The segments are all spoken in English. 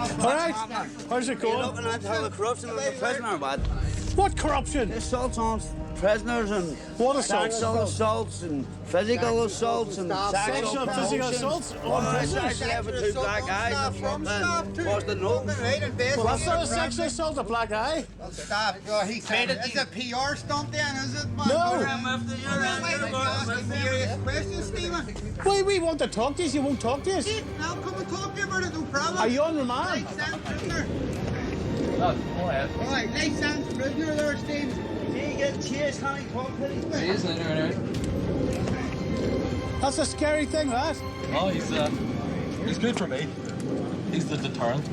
All right, how's it You're going? looking at how the corruption of the prisoner, but What corruption? assaults on prisoners and What assaults? sexual assaults and physical assaults and Sexual and physical assaults on prisoners? Having two black eyes was the no. Well, that's not a sexual assault, a black eye. Stop. He said it's a PR stunt then, is it? No. Serious questions, Stephen. Why we want to talk to you? You won't talk to us. I'll come and talk to you about it, no problem. Are you on remand? Prisoner. All right, nice sounds prisoner there, Steve. He get chased, honey, talk to these That's a scary thing, that. Oh, he's good for me. He's the deterrent.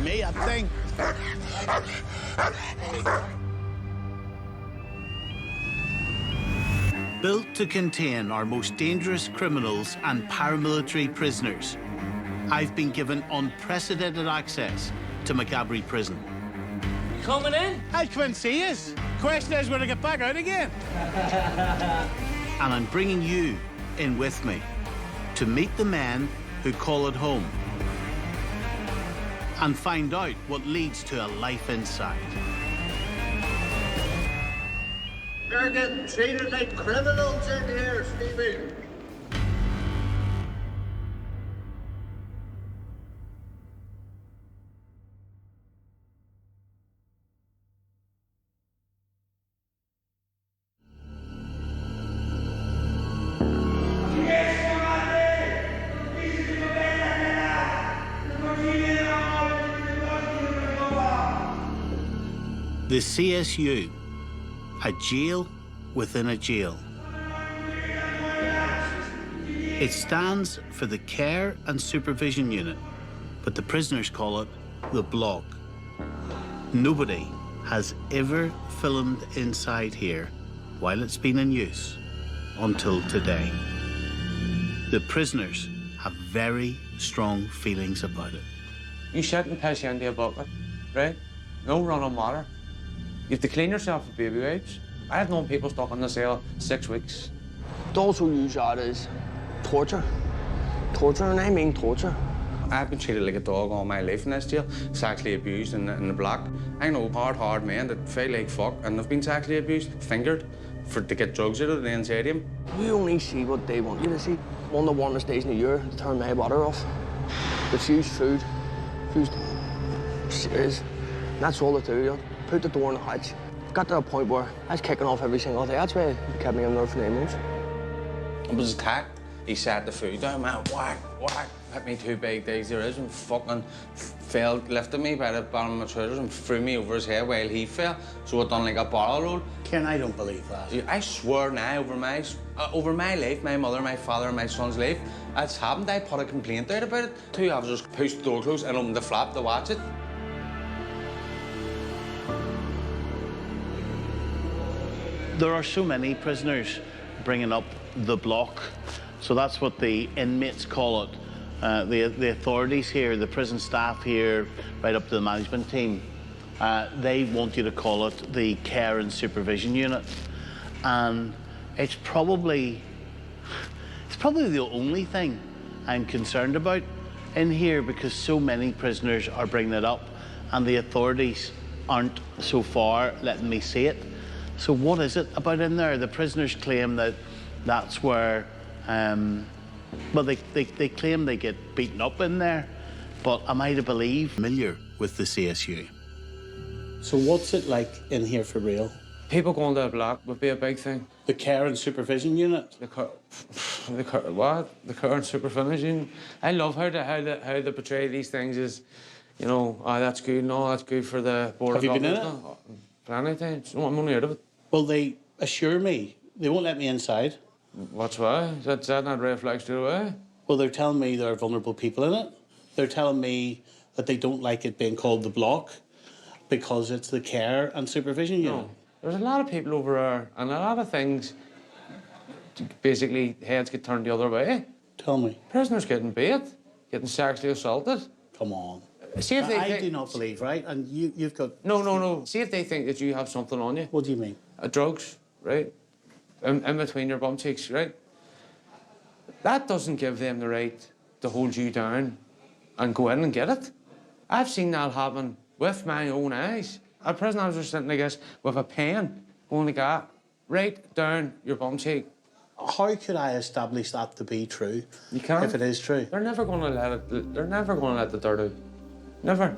Me, I think. Built to contain our most dangerous criminals and paramilitary prisoners, I've been given unprecedented access to Maghaberry prison. Coming in? I'll come and see us. Question is when I get back out again. And I'm bringing you in with me to meet the men who call it home and find out what leads to a life inside. You're getting treated like criminals in here, Stevie. The CSU, a jail within a jail. It stands for the Care and Supervision Unit, but the prisoners call it the Block. Nobody has ever filmed inside here while it's been in use until today. The prisoners have very strong feelings about it. You shit and piss you into a bucket, right? No running water. You have to clean yourself with baby wipes. I have known people stuck in the cell 6 weeks. They also use that as torture. Torture, and I mean torture. I've been treated like a dog all my life in this jail, sexually abused in the block. I know hard men that feel like fuck and they've been sexually abused, fingered, to get drugs out of the inside of them. You only see what they want you to see. One of the warmest days in the year, to turn my water off. Refuse food, refuse serious. And that's all they do, you know. Put the door in the hatch. Got to a point where I was kicking off every single day. That's why it kept me in there for 9 months. I was attacked. He sat the food down, man, whack, whack. Hit me 2 big days there is and fucking fell, lifted me by the bottom of my trousers and threw me over his head while he fell. So I done like a barrel roll. Ken, I don't believe that. I swear now over my life, my mother, my father and my son's life, that's happened. I put a complaint out about it. 2 officers pushed the door closed and opened the flap to watch it. There are so many prisoners bringing up the Block, so that's what the inmates call it. The authorities here, the prison staff here, right up to the management team, they want you to call it the Care and Supervision Unit. And it's probably the only thing I'm concerned about in here because so many prisoners are bringing it up and the authorities aren't so far letting me see it. So what is it about in there? The prisoners claim that that's where, well, they claim they get beaten up in there, but am I to believe? Familiar with the CSU. So what's it like in here for real? People going to the Block would be a big thing. The Care and Supervision Unit? The Care and Supervision Unit. I love how they portray these things as, you know, oh, that's good, no, that's good for the board of Have you been in it? Plenty of times. No, I'm only out of it. Well, they assure me they won't let me inside. What's why? Is that not red flag straight away? Well, they're telling me there are vulnerable people in it. They're telling me that they don't like it being called the Block because it's the Care and Supervision Unit. No. There's a lot of people over there and a lot of things, basically, heads get turned the other way. Tell me. Prisoners getting beat, getting sexually assaulted. Come on. See if I do not believe, right? And you've got... No. See if they think that you have something on you. What do you mean? Drugs, right? In between your bum cheeks, right? That doesn't give them the right to hold you down and go in and get it. I've seen that happen with my own eyes. A prison officer sitting like this with a pen, going like that, right down your bum cheek. How could I establish that to be true? You can't. If it is true. They're never going to let it. They're never going to let the dirt out. Never.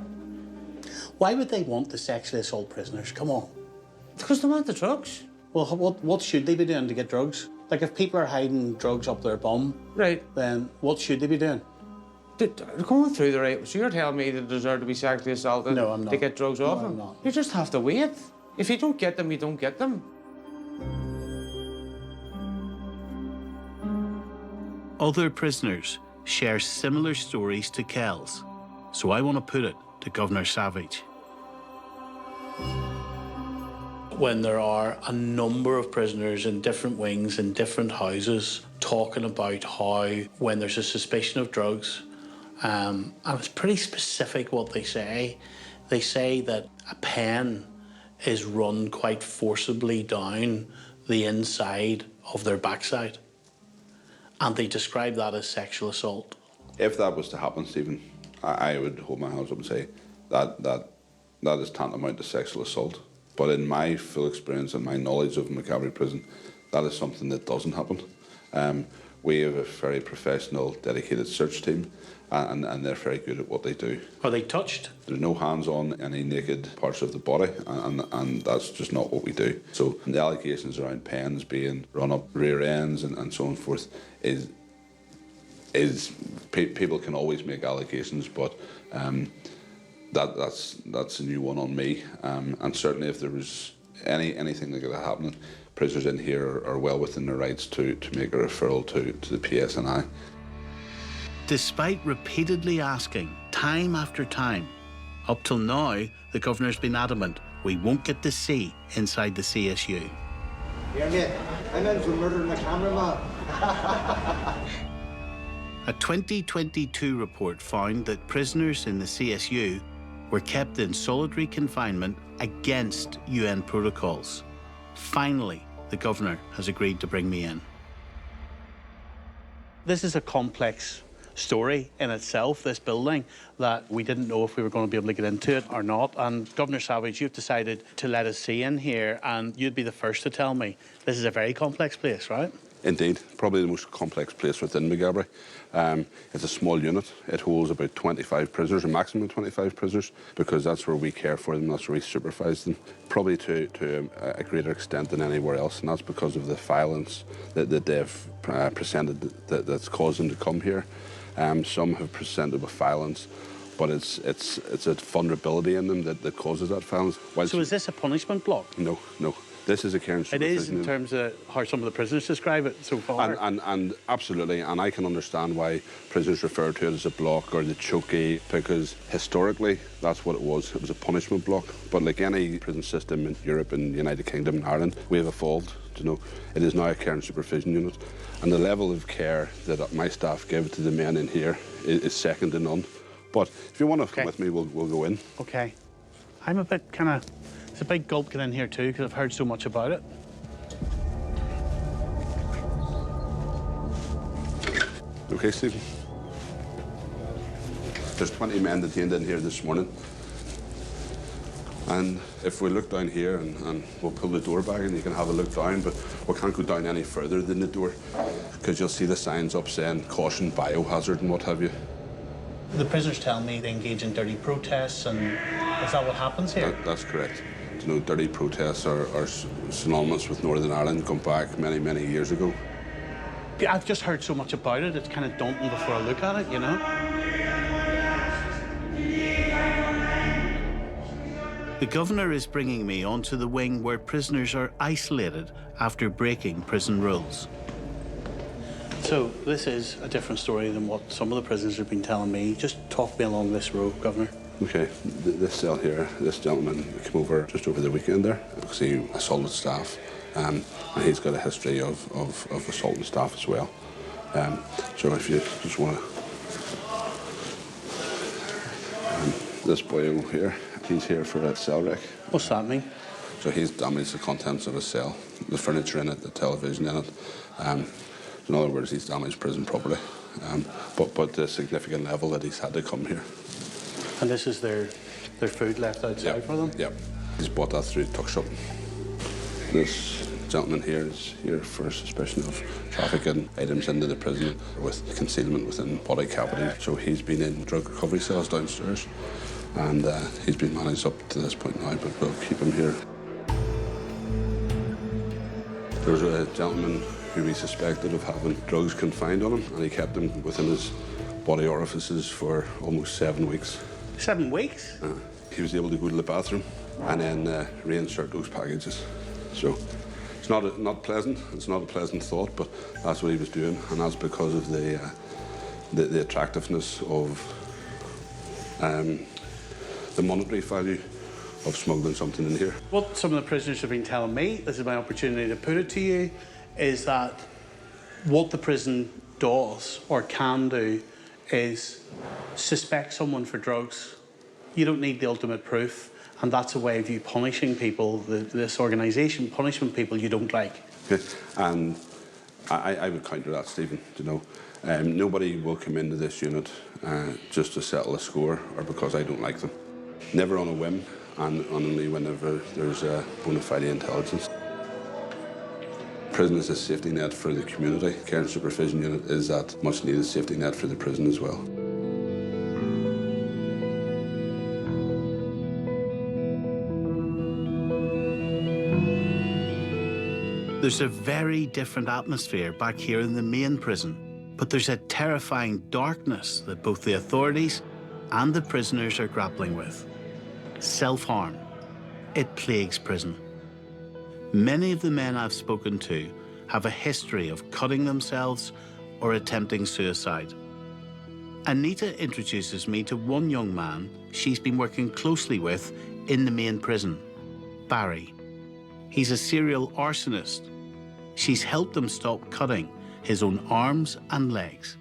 Why would they want the sexually assault prisoners? Come on. Because they want the drugs. Well, what should they be doing to get drugs? Like, if people are hiding drugs up their bum, Right. then what should they be doing? They're going through the right. So you're telling me they deserve to be sexually assaulted No, I'm not. to get drugs off No, them? I'm not. You just have to wait. If you don't get them, you don't get them. Other prisoners share similar stories to Kel's, so I want to put it to Governor Savage. When there are a number of prisoners in different wings in different houses talking about how when there's a suspicion of drugs, and it's pretty specific what they say that a pen is run quite forcibly down the inside of their backside. And they describe that as sexual assault. If that was to happen, Stephen, I would hold my hands up and say that is tantamount to sexual assault. But in my full experience and my knowledge of Maghaberry prison, that is something that doesn't happen. We have a very professional, dedicated search team, and they're very good at what they do. Are they touched? There's no hands on any naked parts of the body, and that's just not what we do. So the allegations around pens being run up rear ends and so on forth is people can always make allegations, but that's a new one on me. And certainly if there was anything like that happening, prisoners in here are well within their rights to make a referral to the PSNI. Despite repeatedly asking, time after time, up till now, the Governor's been adamant we won't get to see inside the CSU. Here, mate. I'm in for murdering the cameraman. A 2022 report found that prisoners in the CSU were kept in solitary confinement against UN protocols. Finally, the Governor has agreed to bring me in. This is a complex story in itself, this building, that we didn't know if we were going to be able to get into it or not. And Governor Savage, you've decided to let us see in here, and you'd be the first to tell me this is a very complex place, right? Indeed, probably the most complex place within Maghaberry. It's a small unit. It holds about 25 prisoners, a maximum of 25 prisoners, because that's where we care for them, that's where we supervise them, probably to a greater extent than anywhere else, and that's because of the violence that they've presented that's caused them to come here. Some have presented with violence, but it's a vulnerability in them that causes that violence. So is this a punishment block? No. This is a care and It is supervision in terms of how some of the prisoners describe it so far. And absolutely, and I can understand why prisoners refer to it as a block or the chokey, because historically that's what it was. It was a punishment block. But like any prison system in Europe and the United Kingdom and Ireland, we have evolved. You know, it is now a care and supervision unit, and the level of care that my staff give to the men in here is second to none. But if you want to come with me, we'll go in. Okay. I'm a bit kind of... It's a big gulp get in here too, because I've heard so much about it. Okay, Stephen. There's 20 men detained in here this morning. And if we look down here and we'll pull the door back and you can have a look down, but we can't go down any further than the door because you'll see the signs up saying caution, biohazard and what have you. The prisoners tell me they engage in dirty protests, and is that what happens here? That's correct. You know, dirty protests are synonymous with Northern Ireland, going back many, many years ago. Yeah, I've just heard so much about it, it's kind of daunting before I look at it, you know? The Governor is bringing me onto the wing where prisoners are isolated after breaking prison rules. So this is a different story than what some of the prisoners have been telling me. Just talk me along this road, Governor. Okay, this cell here, this gentleman came over just over the weekend there because he assaulted staff, and he's got a history of assaulting staff as well. So if you just want to... this boy over here, he's here for a cell wreck. What's that mean? So he's damaged the contents of his cell, the furniture in it, the television in it. In other words, he's damaged prison property. but the significant level that he's had to come here. And this is their food left outside for them? Yep. He's bought that through the tuck shop. This gentleman here is here for suspicion of trafficking items into the prison with concealment within body cavity. So he's been in drug recovery cells downstairs, and he's been managed up to this point now, but we'll keep him here. There was a gentleman who we suspected of having drugs confined on him, and he kept them within his body orifices for almost 7 weeks. 7 weeks? He was able to go to the bathroom and then reinsert those packages. So it's not pleasant. It's not a pleasant thought, but that's what he was doing, and that's because of the attractiveness of the monetary value of smuggling something in here. What some of the prisoners have been telling me, this is my opportunity to put it to you, is that what the prison does or can do is suspect someone for drugs. You don't need the ultimate proof, and that's a way of you punishing people, this organisation punishing people you don't like. Okay. And I would counter that, Stephen, you know. Nobody will come into this unit just to settle a score or because I don't like them. Never on a whim, and only whenever there's a bona fide intelligence. Prison is a safety net for the community. Care and Supervision Unit is that much needed safety net for the prison as well. There's a very different atmosphere back here in the main prison, but there's a terrifying darkness that both the authorities and the prisoners are grappling with. Self-harm. It plagues prison. Many of the men I've spoken to have a history of cutting themselves or attempting suicide. Anita introduces me to one young man she's been working closely with in the main prison, Barry. He's a serial arsonist. She's helped him stop cutting his own arms and legs.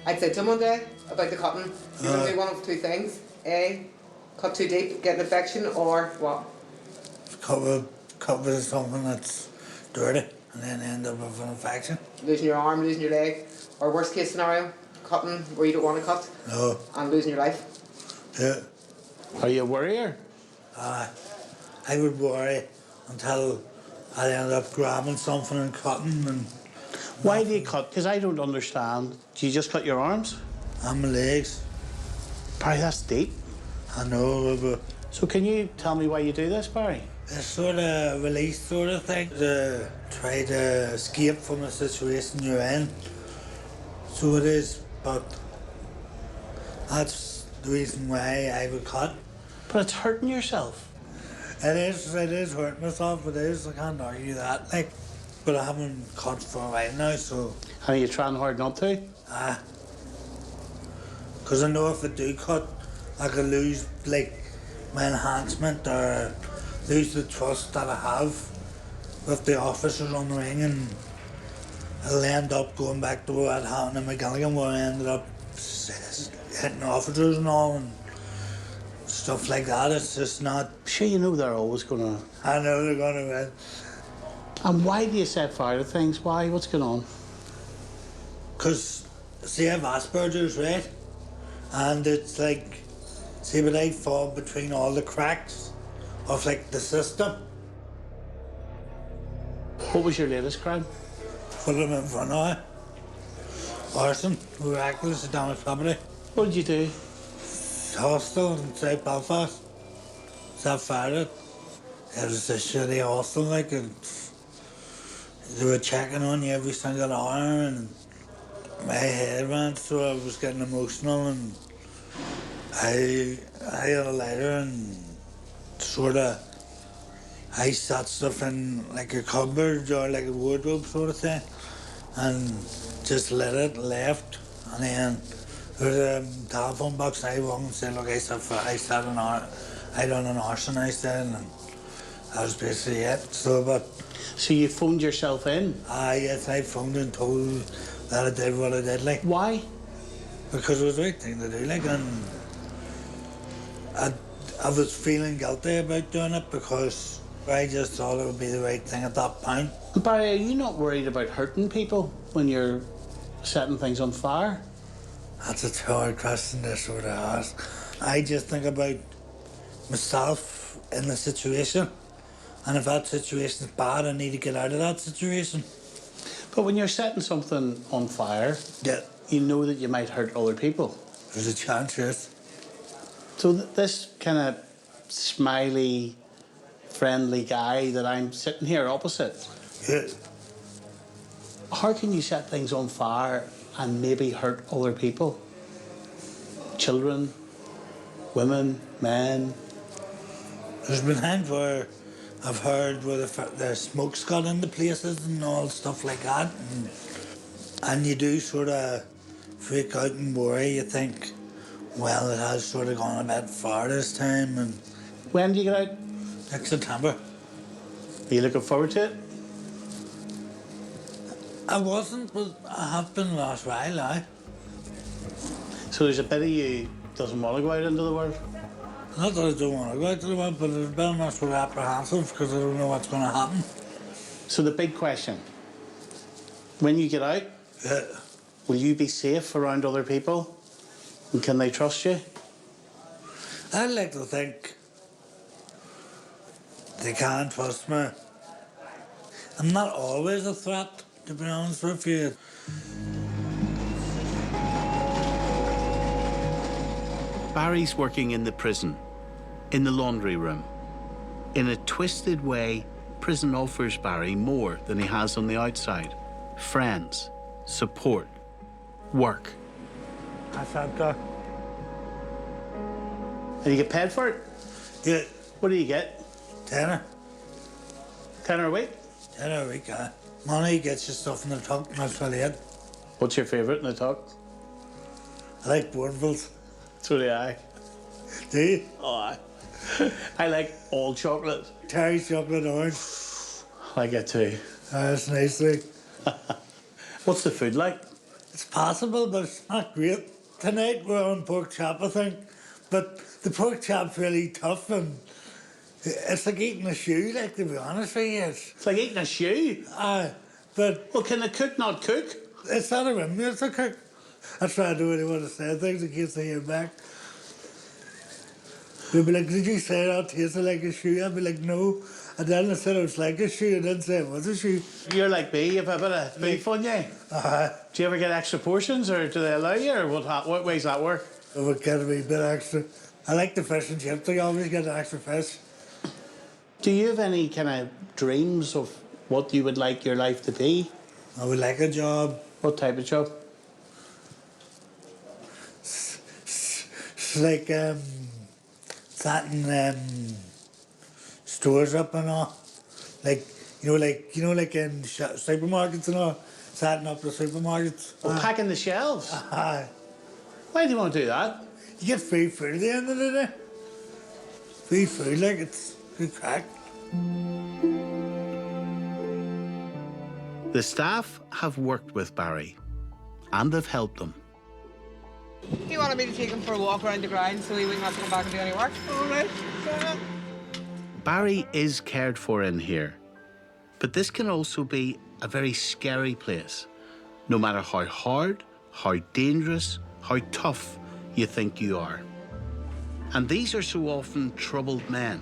I'd said to him one day about the cutting, you're going to do one of two things. A, cut too deep, get an infection, or what? Cut with something that's dirty and then end up with an infection. Losing your arm, losing your leg, or worst case scenario, cutting where you don't want to cut. No. And losing your life. Yeah. Are you a worrier? I would worry until I end up grabbing something and cutting. And why do you cut? Because I don't understand. Do you just cut your arms? And my legs. Barry, that's deep. I know, but... So can you tell me why you do this, Barry? It's sort of release sort of thing, to try to escape from the situation you're in. So it is, but that's the reason why I would cut. But it's hurting yourself. It is hurting myself, it is, I can't argue that, like. But I haven't cut for a while now, so... And are you trying hard not to? Because I know if I do cut, I could lose, like, my enhancement or lose the trust that I have with the officers on the ring, and I'll end up going back to what happened in McGilligan, where I ended up hitting officers and all, and stuff like that. It's just not... Sure, you know they're always going to... I know they're going to win. And why do you set fire to things? Why? What's going on? Because, see, I have Asperger's, right? And it's like, see, but I fall between all the cracks of, like, the system. What was your latest crime? Put them in front of it. Arson, reckless damage property. What did you do? Hostel in South Belfast. Set fire to it. It was a shitty hostel, like, and they were checking on you every single hour, and my head went, so I was getting emotional, and I had a lighter and sort of, I set stuff in like a cupboard or like a wardrobe sort of thing, and just lit it, left, and then there was a telephone box, and I walked and said, look, I done an arson, I said, and that was basically it. So you phoned yourself in? Yes, I phoned and told that I did what I did, like. Why? Because it was the right thing to do, like, and I was feeling guilty about doing it because I just thought it would be the right thing at that point. Barry, are you not worried about hurting people when you're setting things on fire? That's a hard question to sort of ask. I just think about myself in the situation, and if that situation's bad, I need to get out of that situation. But when you're setting something on fire, Yeah. you know that you might hurt other people. There's a chance, yes. So this kind of smiley, friendly guy that I'm sitting here opposite, Yeah. how can you set things on fire and maybe hurt other people? Children, women, men. There's been times where I've heard where the smoke's got into places and all stuff like that. And you do sort of freak out and worry. You think, well, it has sort of gone a bit far this time. And When do you get out? next September. Are you looking forward to it? I wasn't, but I have been last while now. So there's a bit of you doesn't want to go out into the world? Not that I don't want to go out to the world, but there's been much sort of apprehensive because I don't know what's going to happen. So the big question, when you get out, Yeah. will you be safe around other people? And can they trust you? I'd like to think they can trust me. I'm not always a threat, to be honest with you. Barry's working in the prison, in the laundry room. In a twisted way, prison offers Barry more than he has on the outside. Friends, support, work. I said that. And you get paid for it? Yeah. What do you get? Tenner. Tenner a week? Tenner a week, money gets you stuff in the trunk, and that's really it. What's your favourite in the talk? I like Bourneville's. So do I. Do you? Oh, I like all chocolate. Terry chocolate orange. I like it too. That's nice thing. What's the food like? It's possible, but it's not great. Tonight we're on pork chop, I think. But the pork chop's really tough, and it's like eating a shoe, like, to be honest with you. It's like eating a shoe? But... Well, can the cook not cook? It's not a rim, it's a cook. That's why I don't really want to say things in case they hear back. They'll be like, did you say that tasted like a shoe? I'd be like, no. And then I said it was like a shoe, and then say it was a shoe. You're like me, you've a bit of beef on you. Do you ever get extra portions, or do they allow you, or what ways that work? I would get a wee bit extra. I like the fish and chips, I always get the extra fish. Do you have any kind of dreams of what you would like your life to be? I would like a job. What type of job? It's like setting stores up and all. Like like in supermarkets and all, setting up the supermarkets. Well, packing the shelves? Why do you want to do that? You get free food at the end of the day. Free food, like, it's good crack. The staff have worked with Barry, and they've helped him. He wanted me to take him for a walk around the ground so he wouldn't have to come back and do any work. All right. Barry is cared for in here, but this can also be a very scary place, no matter how hard, how dangerous, how tough you think you are. And these are so often troubled men.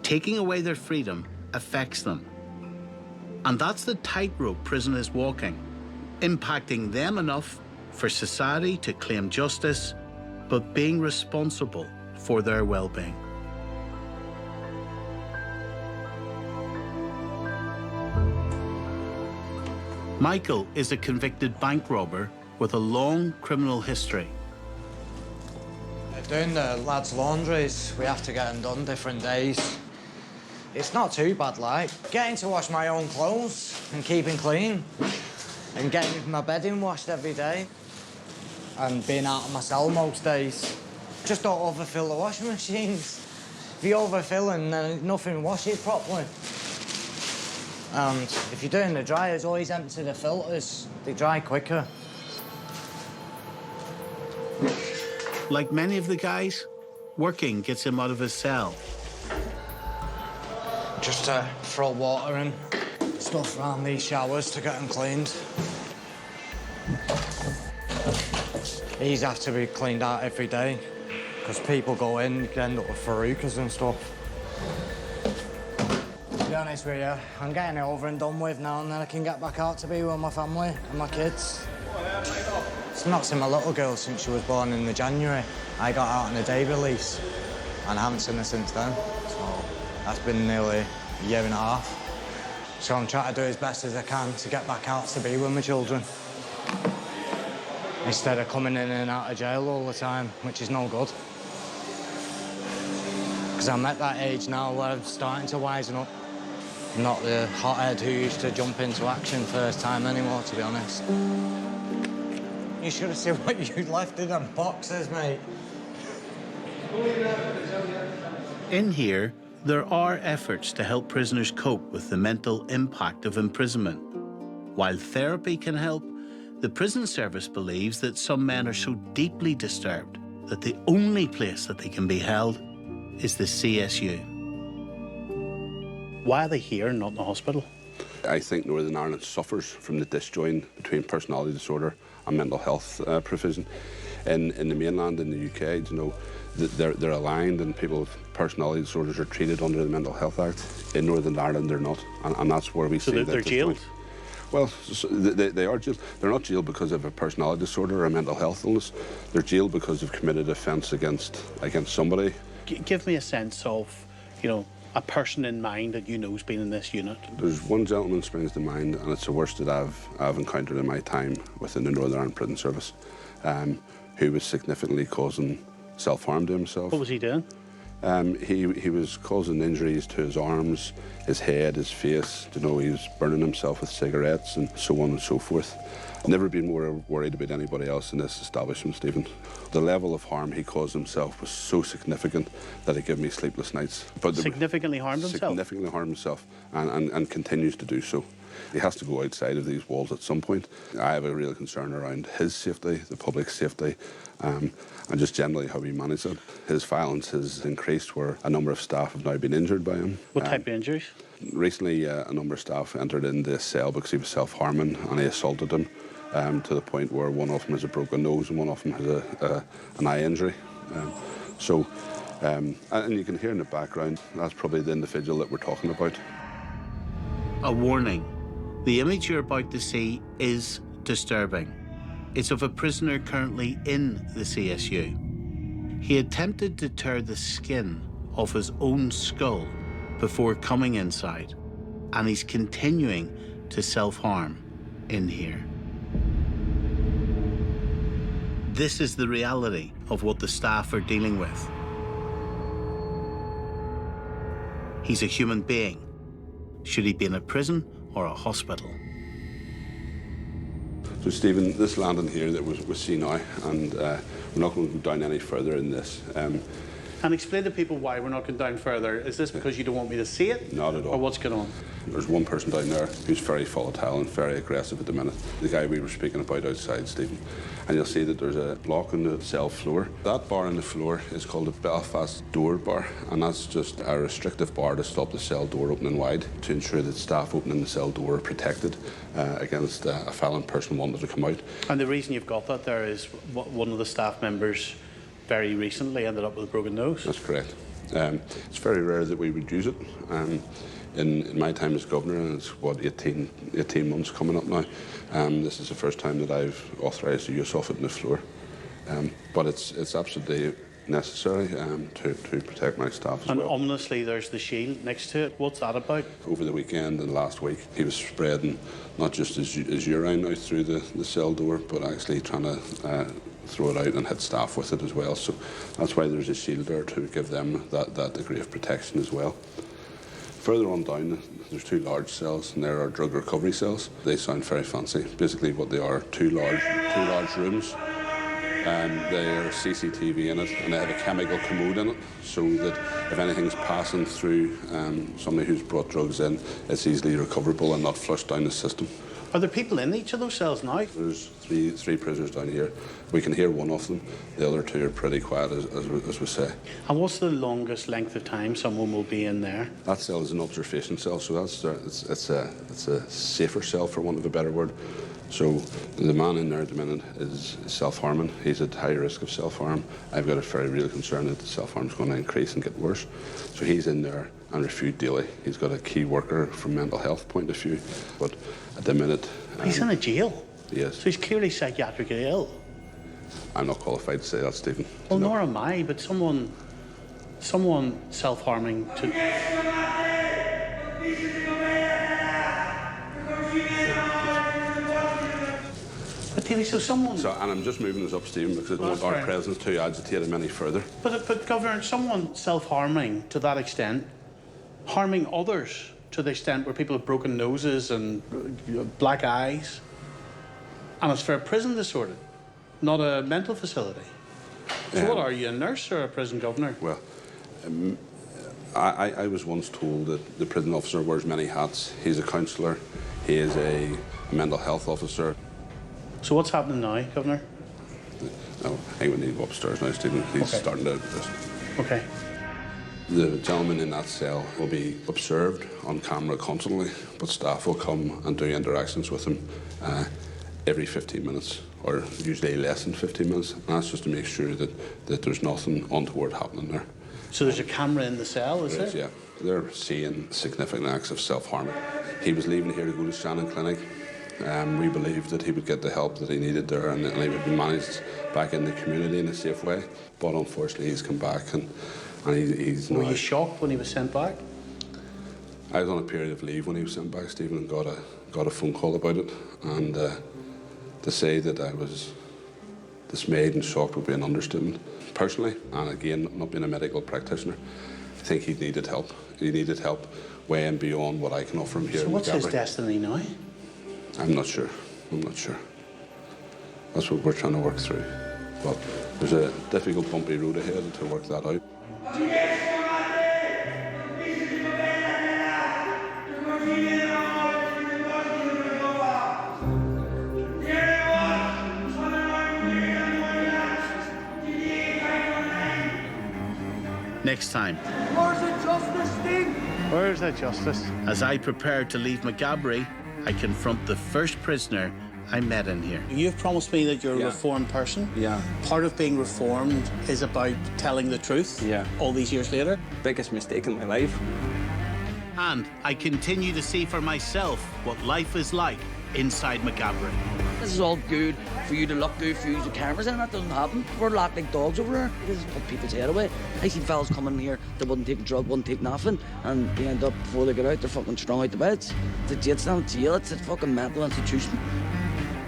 Taking away their freedom affects them. And that's the tightrope prison is walking, impacting them enough for society to claim justice, but being responsible for their well-being. Michael is a convicted bank robber with a long criminal history. Doing the lads' laundries, we have to get them done different days. It's not too bad, like. Getting to wash my own clothes and keeping clean. And getting my bedding washed every day. And being out of my cell most days. Just don't overfill the washing machines. If you overfill them, then nothing washes properly. And if you're doing the dryers, always empty the filters. They dry quicker. Like many of the guys, working gets him out of his cell. Just to throw water and stuff around these showers to get them cleaned. These have to be cleaned out every day, because people go in, you can end up with verrucas and stuff. To be honest with you, I'm getting it over and done with now, and then I can get back out to be with my family and my kids. It's not seen my little girl since she was born in the January. I got out on a day release, and I haven't seen her since then. So that's been nearly a year and a half. So I'm trying to do as best as I can to get back out to be with my children, instead of coming in and out of jail all the time, which is no good. Because I'm at that age now where I'm starting to wisen up. I'm not the hothead who used to jump into action first time anymore, to be honest. You should have seen what you left in them boxes, mate. In here, there are efforts to help prisoners cope with the mental impact of imprisonment. While therapy can help, the prison service believes that some men are so deeply disturbed that the only place that they can be held is the CSU. Why are they here and not in the hospital? I think Northern Ireland suffers from the disjoin between personality disorder and mental health provision. In the mainland, in the UK, you know, they're aligned, and people with personality disorders are treated under the Mental Health Act. In Northern Ireland, they're not, and that's where we see that they're jailed? Well, they are jailed. They're not jailed because of a personality disorder or a mental health illness. They're jailed because they've committed offence against somebody. Give me a sense of, you know, a person in mind that you know's been in this unit. There's one gentleman springs to mind, and it's the worst that I've encountered in my time within the Northern Ireland Prison Service, who was significantly causing self-harm to himself. What was he doing? He was causing injuries to his arms, his head, his face. You know, he was burning himself with cigarettes and so on and so forth. Never been more worried about anybody else in this establishment, Stephen. The level of harm he caused himself was so significant that it gave me sleepless nights. But significantly harmed himself? Significantly harmed himself, and continues to do so. He has to go outside of these walls at some point. I have a real concern around his safety, the public's safety, and just generally how he managed it. His violence has increased, where a number of staff have now been injured by him. What type of injuries? Recently, a number of staff entered into this cell because he was self-harming, and he assaulted them to the point where one of them has a broken nose and one of them has an eye injury. And you can hear in the background, that's probably the individual that we're talking about. A warning. The image you're about to see is disturbing. It's of a prisoner currently in the CSU. He attempted to tear the skin off his own skull before coming inside, and he's continuing to self-harm in here. This is the reality of what the staff are dealing with. He's a human being. Should he be in a prison or a hospital? So, Stephen, this landing here that we see now, and we're not going to go down any further in this. And explain to people why we're not going down further. Is this because you don't want me to see it? Not at all. Or what's going on? There's one person down there who's very volatile and very aggressive at the minute. The guy we were speaking about outside, Stephen. And you'll see that there's a block on the cell floor. That bar on the floor is called a Belfast door bar, and that's just a restrictive bar to stop the cell door opening wide, to ensure that staff opening the cell door are protected against a felon person wanting to come out. And the reason you've got that there is one of the staff members very recently ended up with a broken nose. That's correct. It's very rare that we would use it. In my time as governor, and it's what, 18 months coming up now, this is the first time that I've authorised the use of it on the floor. But it's absolutely necessary to protect my staff as well. And ominously, there's the shield next to it. What's that about? Over the weekend and last week, he was spreading not just his urine out through the cell door, but actually trying to throw it out and hit staff with it as well. So that's why there's a shield there, to give them that degree of protection as well. Further on down, there's two large cells, and there are drug recovery cells. They sound very fancy. Basically what they are, two large rooms. There's CCTV in it, and they have a chemical commode in it, so that if anything's passing through somebody who's brought drugs in, it's easily recoverable and not flushed down the system. Are there people in each of those cells now? There's three prisoners down here. We can hear one of them. The other two are pretty quiet, as we say. And what's the longest length of time someone will be in there? That cell is an observation cell, so it's a safer cell, for want of a better word. So the man in there at the minute is self-harming. He's at high risk of self-harm. I've got a very real concern that the self-harm is going to increase and get worse. So he's in there and reviewed daily. He's got a key worker from mental health point of view. But at the minute... He's in a jail? Yes. So he's clearly psychiatrically ill? I'm not qualified to say that, Stephen. Well, nor am I, but someone self-harming to... But Tilly, so someone... And I'm just moving this up, Stephen, because I don't want our presence to agitate him any further. But Governor, someone self-harming to that extent, harming others to the extent where people have broken noses and black eyes, and it's for a prison disorder, not a mental facility. So what are you, a nurse or a prison governor? Well, I was once told that the prison officer wears many hats. He's a counsellor, he is a mental health officer. So what's happening now, Governor? No, I think we need to go upstairs now, Stephen. He's starting to... Okay. The gentleman in that cell will be observed on camera constantly, but staff will come and do interactions with him every 15 minutes, or usually less than 15 minutes. And that's just to make sure that there's nothing untoward happening there. So there's a camera in the cell, is there? Yeah. They're seeing significant acts of self-harming. He was leaving here to go to Shannon Clinic. We believed that he would get the help that he needed there and he would be managed back in the community in a safe way. But unfortunately, he's come back and he's Were you shocked when he was sent back? I was on a period of leave when he was sent back, Stephen, and got a phone call about it. And to say that I was dismayed and shocked would be an understatement. Personally, and again, not being a medical practitioner, I think he needed help. He needed help way and beyond what I can offer him here. So what's his destiny now? I'm not sure. I'm not sure. That's what we're trying to work through. But there's a difficult, bumpy road ahead to work that out. Next time. Where's the justice, Steve? Where's the justice? As I prepare to leave Maghaberry, I confront the first prisoner I met in here. You've promised me that you're a reformed person. Yeah. Part of being reformed is about telling the truth. Yeah. All these years later. Biggest mistake in my life. And I continue to see for myself what life is like inside Maghaberry. This is all good for you to look good, for you to use the cameras, and that doesn't happen. We're locked like dogs over there. This is put people's head away. I see fellas coming here that wouldn't take a drug, wouldn't take nothing, and they end up, before they get out, they're fucking strung out the beds. It's not a jail, it's a fucking mental institution.